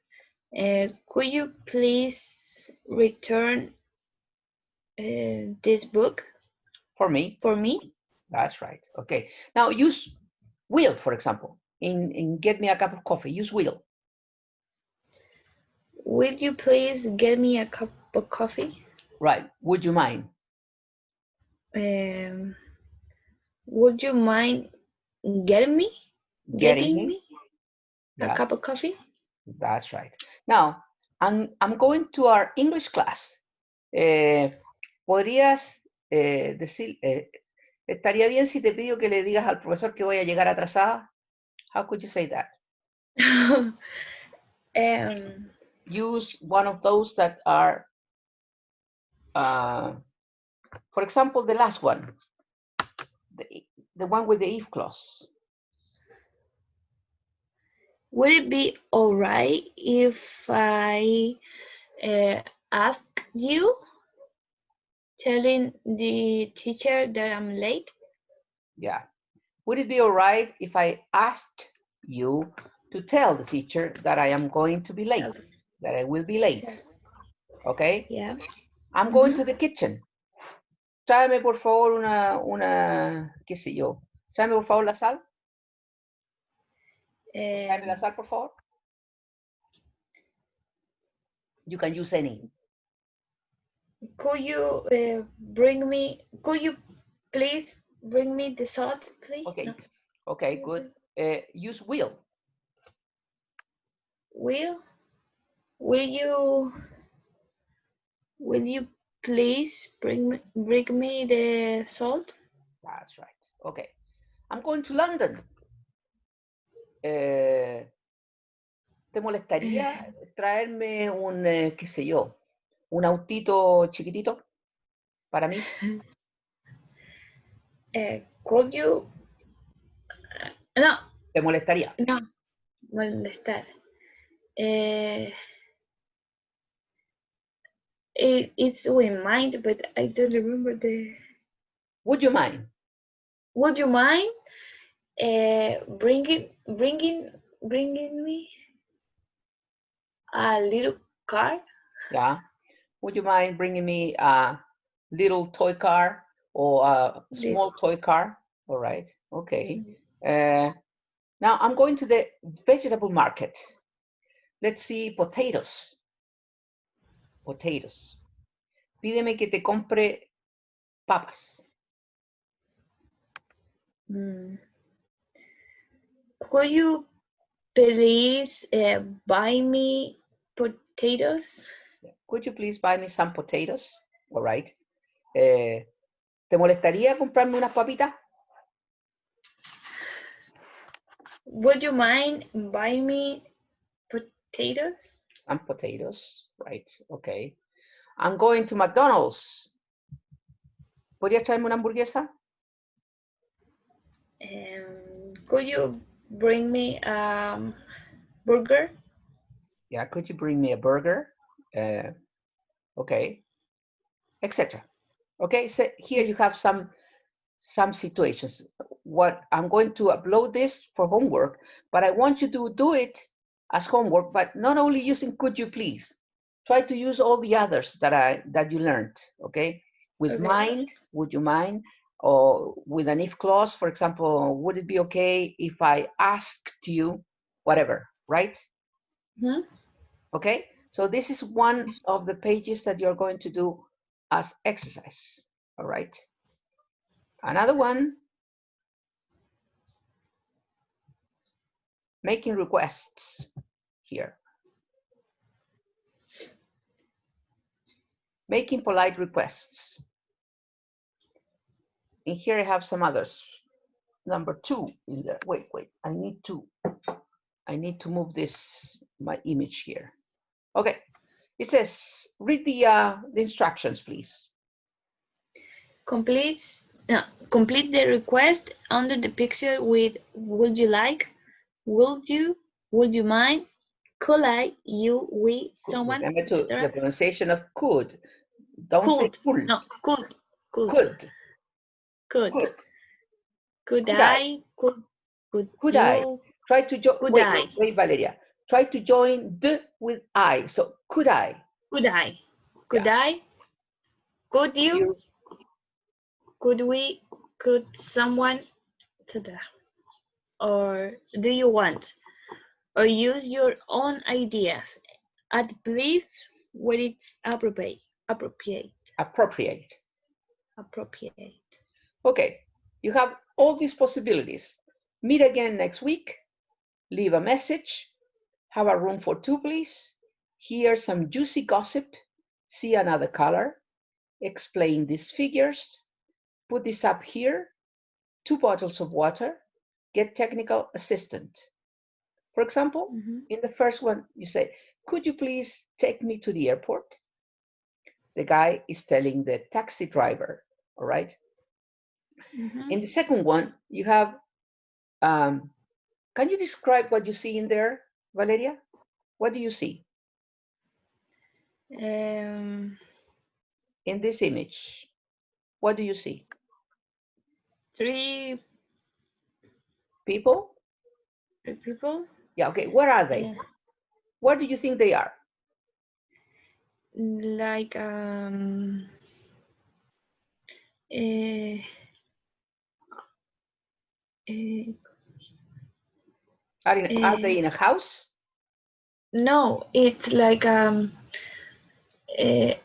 Speaker 2: Could you please return this book
Speaker 1: For me.
Speaker 2: for me?
Speaker 1: That's right. Okay. Now use will, for example, in get me a cup of coffee. Use will.
Speaker 2: Will you please get me a cup of coffee?
Speaker 1: Right. Would you mind?
Speaker 2: Would you mind getting me
Speaker 1: Yeah.
Speaker 2: a cup of coffee?
Speaker 1: That's right. Now I'm going to our English class. ¿Podrías decir? Estaría bien si te pido que le digas al profesor que voy a llegar atrasada. How could you say that? Use one of those that are, for example, the last one, the one with the if clause.
Speaker 2: Would it be all right if I ask you, telling the teacher that I'm late?
Speaker 1: Yeah. Would it be all right if I asked you to tell the teacher that I am going to be late, that I will be late? Okay?
Speaker 2: Yeah.
Speaker 1: I'm going to the kitchen. Tráeme por favor qué sé yo. Tráeme por favor la sal. Tráeme la sal por favor. You can use any.
Speaker 2: Could you please bring me the salt, please?
Speaker 1: Okay.
Speaker 2: No.
Speaker 1: Okay, good. Use will.
Speaker 2: Will you please bring me the salt?
Speaker 1: That's right. Okay. I'm going to London. ¿Te molestaría traerme un, qué sé yo, un autito chiquitito para mí?
Speaker 2: Could you? No.
Speaker 1: ¿Te molestaría?
Speaker 2: No. Molestar. It's in mind, but I don't remember the.
Speaker 1: Would you mind?
Speaker 2: Would you mind bringing me a little car?
Speaker 1: Yeah. Would you mind bringing me a little toy car or a small toy car? All right. Okay. Now I'm going to the vegetable market. Let's see, potatoes. Potatoes. Pídeme que te compre papas.
Speaker 2: Could you please buy me potatoes?
Speaker 1: Could you please buy me some potatoes? All right. ¿Te molestaría comprarme unas papitas?
Speaker 2: Would you mind buying me potatoes?
Speaker 1: Some potatoes, right? Okay. I'm going to McDonald's. ¿Podrías traerme una hamburguesa?
Speaker 2: Could you bring me burger?
Speaker 1: Yeah, could you bring me a burger? Okay, etc. Okay, so here you have some situations. What I'm going to upload this for homework, but I want you to do it as homework, but not only using could you please. Try to use all the others that you learned, okay? With
Speaker 2: Okay.
Speaker 1: mind, would you mind? Or with an if clause, for example, would it be okay if I asked you, whatever, right?
Speaker 2: Mhm.
Speaker 1: Okay, so this is one of the pages that you're going to do as exercise, all right? Another one, making requests here. Making polite requests. And here I have some others. Number 2 in there. Wait, I need to move this, my image here. Okay, it says, read the instructions, please.
Speaker 2: Complete the request under the picture with would you like, would you mind, could I, you, we, someone,
Speaker 1: Remember the
Speaker 2: etc.
Speaker 1: pronunciation of could. Don't say
Speaker 2: Could.
Speaker 1: could.
Speaker 2: No, could.
Speaker 1: Could.
Speaker 2: Could.
Speaker 1: Could.
Speaker 2: Could
Speaker 1: Could
Speaker 2: I? Could
Speaker 1: Could
Speaker 2: you?
Speaker 1: I? Try to join.
Speaker 2: Could
Speaker 1: Wait,
Speaker 2: I?
Speaker 1: wait, Valeria. Try to join the with I. So could I?
Speaker 2: Could I? Could
Speaker 1: Yeah.
Speaker 2: I? Could you? Could we? Could someone? Etc. Or do you want? Or use your own ideas. Add please where it's appropriate.
Speaker 1: Appropriate.
Speaker 2: Appropriate.
Speaker 1: Okay. You have all these possibilities. Meet again next week. Leave a message. Have a room for 2, please. Hear some juicy gossip. See another color. Explain these figures. Put this up here. 2 bottles of water. Get technical assistant. For example, in the first one, you say, could you please take me to the airport? The guy is telling the taxi driver, all right? In the second one, you have, can you describe what you see in there, Valeria? What do you see? In this image, what do you see?
Speaker 2: 3
Speaker 1: people.
Speaker 2: 3 people.
Speaker 1: Yeah. Okay. Where are they?
Speaker 2: Yeah.
Speaker 1: Where do you think they are?
Speaker 2: Like
Speaker 1: Are they in a house?
Speaker 2: No, it's like on a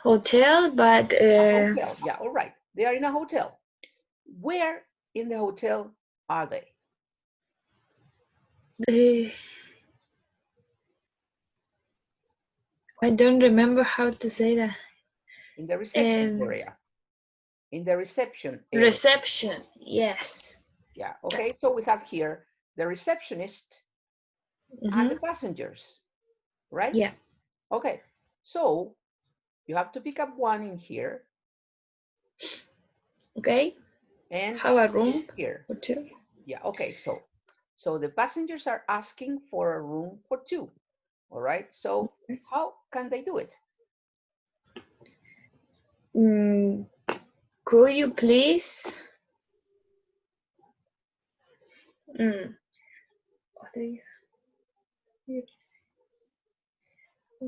Speaker 2: hotel, but
Speaker 1: a hotel. Yeah. All right. They are in a hotel. Where in the hotel are they?
Speaker 2: I don't remember how to say that.
Speaker 1: In the reception area. In the reception area.
Speaker 2: Reception, yes.
Speaker 1: Yeah, okay, so we have here the receptionist and the passengers, right?
Speaker 2: Yeah.
Speaker 1: Okay, so you have to pick up one in here.
Speaker 2: Okay.
Speaker 1: And
Speaker 2: have a room
Speaker 1: here.
Speaker 2: for 2.
Speaker 1: Yeah, okay, so the passengers are asking for a room for 2. All right, so how can they do it?
Speaker 2: Could you please?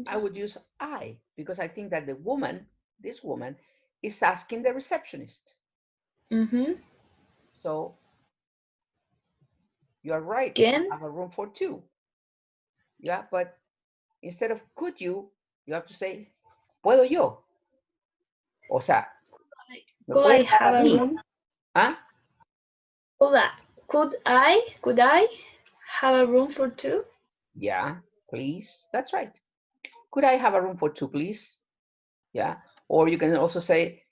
Speaker 1: I would use I, because I think that this woman, is asking the receptionist. So you're right.
Speaker 2: Again?
Speaker 1: I have a room for 2. Yeah, but instead of could you have to say, ¿puedo yo? O sea,
Speaker 2: could I have a room?
Speaker 1: ¿Ah?
Speaker 2: Could I have a room for 2?
Speaker 1: Yeah, please. That's right. Could I have a room for 2, please? Yeah. Or you can also say,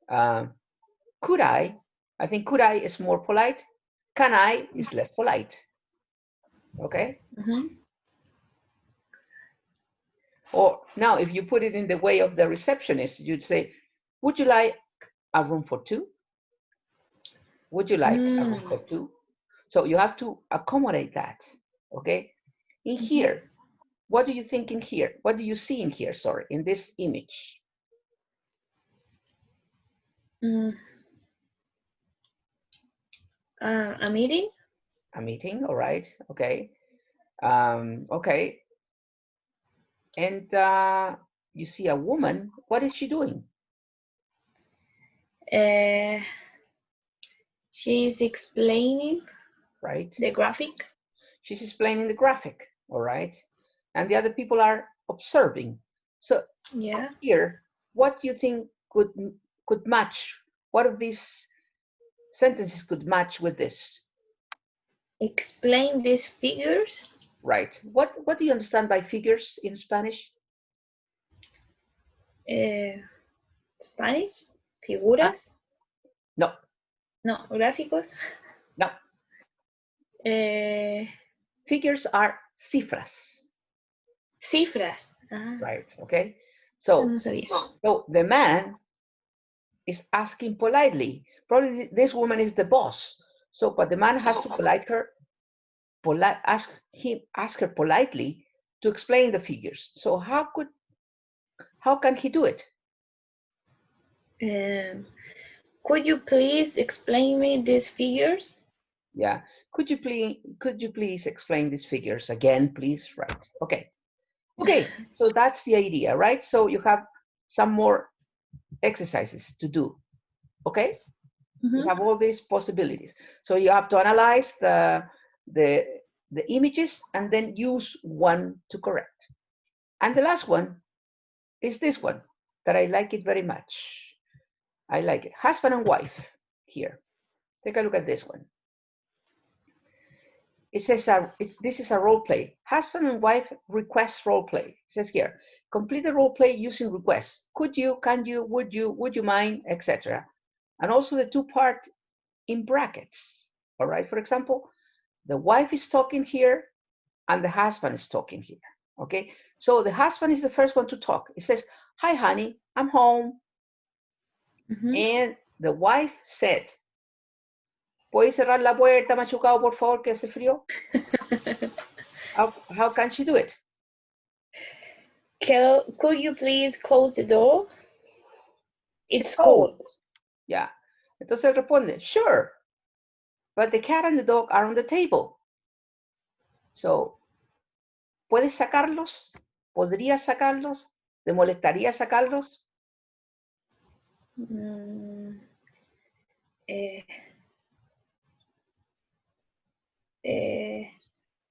Speaker 1: could I? I think could I is more polite. Can I is less polite. Okay? Or now, if you put it in the way of the receptionist, you'd say, would you like a room for 2? Would you like a room for 2? So you have to accommodate that, okay? In here, what do you think in here? What do you see in here, sorry, in this image?
Speaker 2: A meeting?
Speaker 1: A meeting, all right, okay. Okay. And you see a woman, what is she doing?
Speaker 2: She's explaining
Speaker 1: Right?
Speaker 2: the graphic.
Speaker 1: She's explaining the graphic, all right? And the other people are observing. So
Speaker 2: Yeah.
Speaker 1: here, what do you think could match? What of these sentences could match with this?
Speaker 2: Explain these figures.
Speaker 1: Right. What do you understand by figures in Spanish?
Speaker 2: Spanish. Figuras.
Speaker 1: No.
Speaker 2: No, gráficos.
Speaker 1: No. Figures are cifras.
Speaker 2: Cifras. Ah,
Speaker 1: Right. Okay. So,
Speaker 2: no sabía.
Speaker 1: so the man is asking politely. Probably this woman is the boss. So, but the man has to ask her politely to explain the figures. So how can he do it?
Speaker 2: Could you please explain me these figures?
Speaker 1: Yeah. Could you please explain these figures again, please? Right. Okay. Okay. So that's the idea, right? So you have some more exercises to do. Okay. You have all these possibilities. So you have to analyze the images and then use one to correct. And the last one is this one that I like it very much. I like it. Husband and wife here. Take a look at this one. It says this is a role play. Husband and wife request role play. It says here, complete the role play using requests. Could you, can you, would you mind, etc. And also the two-part in brackets. All right. For example, the wife is talking here and the husband is talking here. Okay. So the husband is the first one to talk. It says, hi, honey, I'm home. And the wife said, ¿puedes cerrar la puerta, machucado, por favor, que hace frío? How can she do it?
Speaker 2: Could you please close the door? It's cold.
Speaker 1: Yeah. Entonces él responde, sure, but the cat and the dog are on the table. So, ¿puedes sacarlos? ¿Podrías sacarlos? ¿Te molestaría sacarlos?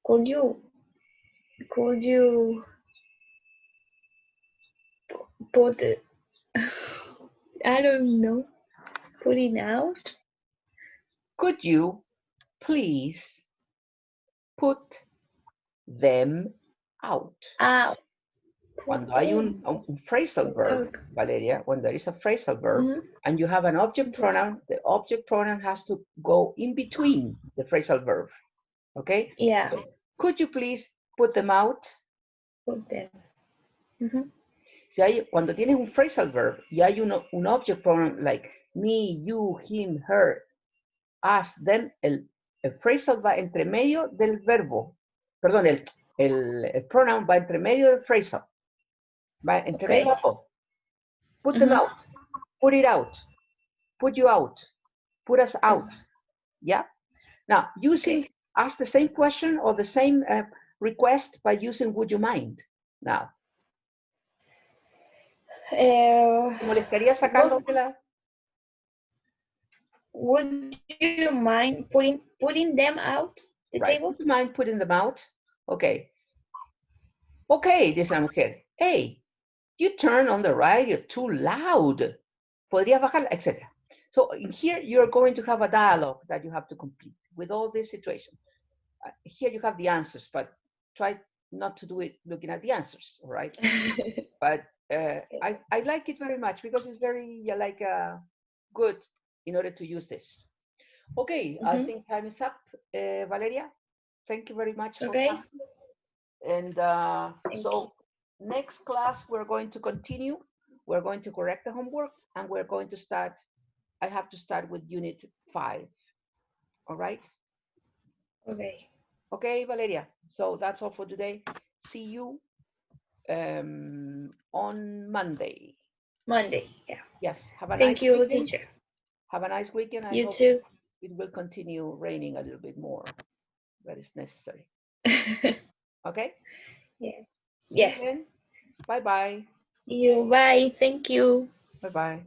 Speaker 2: Could you put I don't know, put it out?
Speaker 1: Could you please put them out?
Speaker 2: Out.
Speaker 1: Cuando hay un phrasal verb, Valeria, when there is a phrasal verb and you have an object pronoun, the object pronoun has to go in between the phrasal verb. Okay?
Speaker 2: Yeah.
Speaker 1: So, could you please put them out?
Speaker 2: Put them.
Speaker 1: Si cuando tienes un phrasal verb y hay un object pronoun like me, you, him, her, us, them, el phrasal va entre medio del verbo. Perdón, el pronoun va entre medio del phrasal. Va entre medio. Put them out. Put it out. Put you out. Put us out. Yeah? Now, ask the same question or the same request by using would you mind now. ¿Te molestaría sacarlo de la?
Speaker 2: Would you mind putting them out the table?
Speaker 1: Would you mind putting them out? Okay. Okay, dice la mujer. Hey, you turn on the radio too loud. Podría bajar, etc. So in here, you're going to have a dialogue that you have to complete with all this situation. Here you have the answers, but try not to do it looking at the answers, all right? But I like it very much because it's very good in order to use this. Okay, I think time is up. Valeria, thank you very much for coming. And so next class, we're going to continue. We're going to correct the homework and we're going to start. I have to start with unit 5. All right?
Speaker 2: Okay.
Speaker 1: Okay, Valeria. So that's all for today. See you on Monday.
Speaker 2: Monday. Yeah.
Speaker 1: Yes. Have a
Speaker 2: Thank
Speaker 1: nice
Speaker 2: you,
Speaker 1: weekend.
Speaker 2: teacher.
Speaker 1: Have a nice weekend. I
Speaker 2: You
Speaker 1: hope
Speaker 2: too.
Speaker 1: it will continue raining a little bit more. That is necessary. Okay.
Speaker 2: Yes.
Speaker 1: See you
Speaker 2: Yes.
Speaker 1: then. Bye bye.
Speaker 2: You. Bye. Thank you.
Speaker 1: Bye bye.